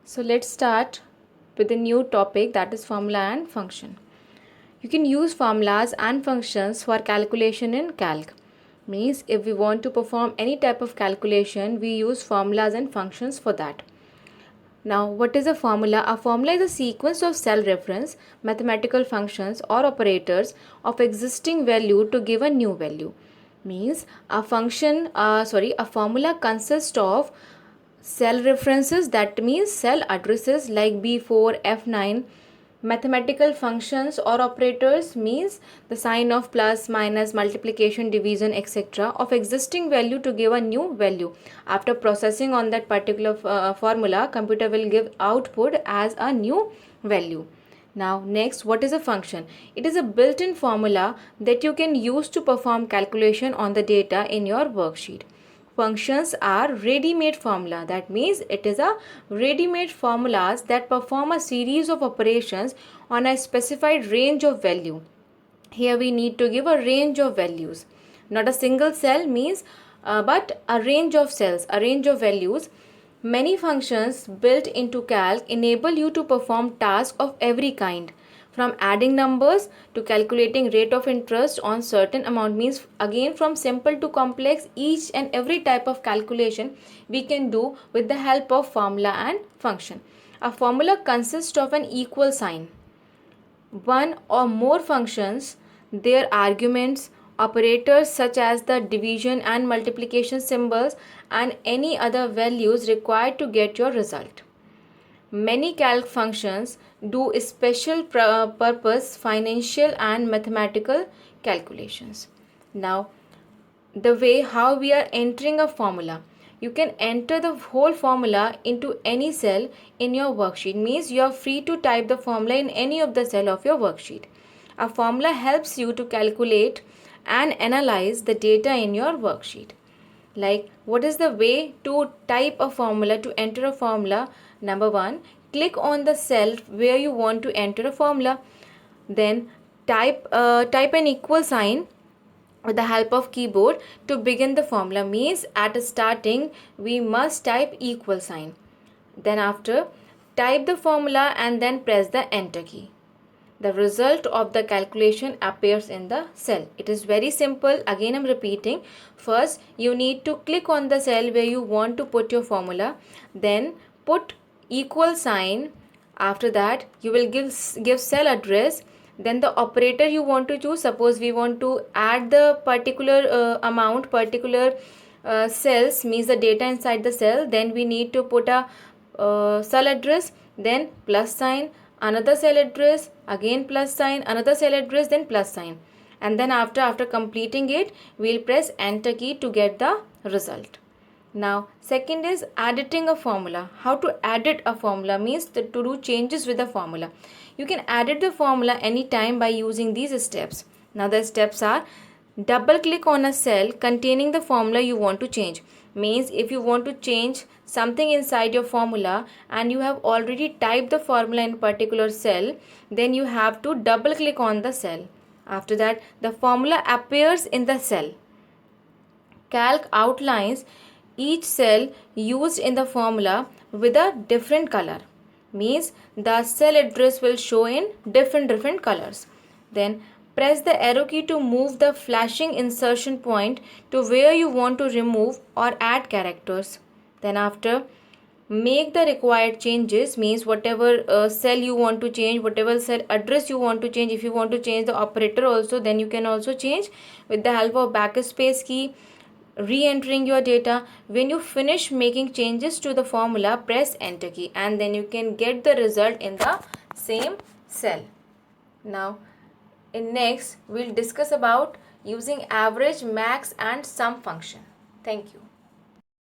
So let's start with a new topic, that is formula and function. You can use formulas and functions for calculation in calc. Means if we want to perform any type of calculation, we use formulas and functions for that. Now, what is a formula? A formula is a sequence of cell reference, mathematical functions or operators of existing value to give a new value. Means a formula consists of cell references, that means cell addresses like B4, F9. Mathematical functions or operators means the sign of plus, minus, multiplication, division, etc. of existing value to give a new value. After processing on that particular formula, computer will give output as a new value. Now next, what is a function? It is a built-in formula that you can use to perform calculation on the data in your worksheet. Functions are ready-made formula. That means it is a ready-made formulas that perform a series of operations on a specified range of value. Here we need to give a range of values. Not a single cell means but a range of cells, a range of values. Many functions built into calc enable you to perform tasks of every kind, from adding numbers to calculating rate of interest on certain amount. Means again, from simple to complex, each and every type of calculation we can do with the help of formula and function. A formula consists of an equal sign. One or more functions, their arguments, operators such as the division and multiplication symbols, and any other values required to get your result. Many calc functions do special purpose financial and mathematical calculations. Now, the way how we are entering a formula. You can enter the whole formula into any cell in your worksheet. Means you are free to type the formula in any of the cell of your worksheet. A formula helps you to calculate and analyze the data in your worksheet. Like, what is the way to type a formula, to enter a formula? Number one, click on the cell where you want to enter a formula. Then type an equal sign with the help of keyboard to begin the formula. Means at starting we must type equal sign. Then after, type the formula and then press the enter key. The result of the calculation appears in the cell. It is very simple. Again, I'm repeating. First, you need to click on the cell where you want to put your formula. Then put equal sign. After that, you will give cell address. Then the operator you want to choose. Suppose we want to add the particular amount, particular cells, means the data inside the cell. Then we need to put a cell address, then plus sign, another cell address, again plus sign, another cell address, then plus sign. And then after completing it, we'll press enter key to get the result. Now, second is editing a formula. How to edit a formula means to do changes with the formula. You can edit the formula anytime by using these steps. Now, the steps are: double click on a cell containing the formula you want to change. Means if you want to change something inside your formula and you have already typed the formula in particular cell, then you have to double click on the cell. After that, the formula appears in the cell. Calc outlines each cell used in the formula with a different color. Means the cell address will show in different colors. Then press the arrow key to move the flashing insertion point to where you want to remove or add characters. Then after, make the required changes. Means whatever cell you want to change, whatever cell address you want to change. If you want to change the operator also, then you can also change with the help of backspace key, re-entering your data. When you finish making changes to the formula, press enter key and then you can get the result in the same cell. Now, in next we'll discuss about using average, max and sum function. Thank you.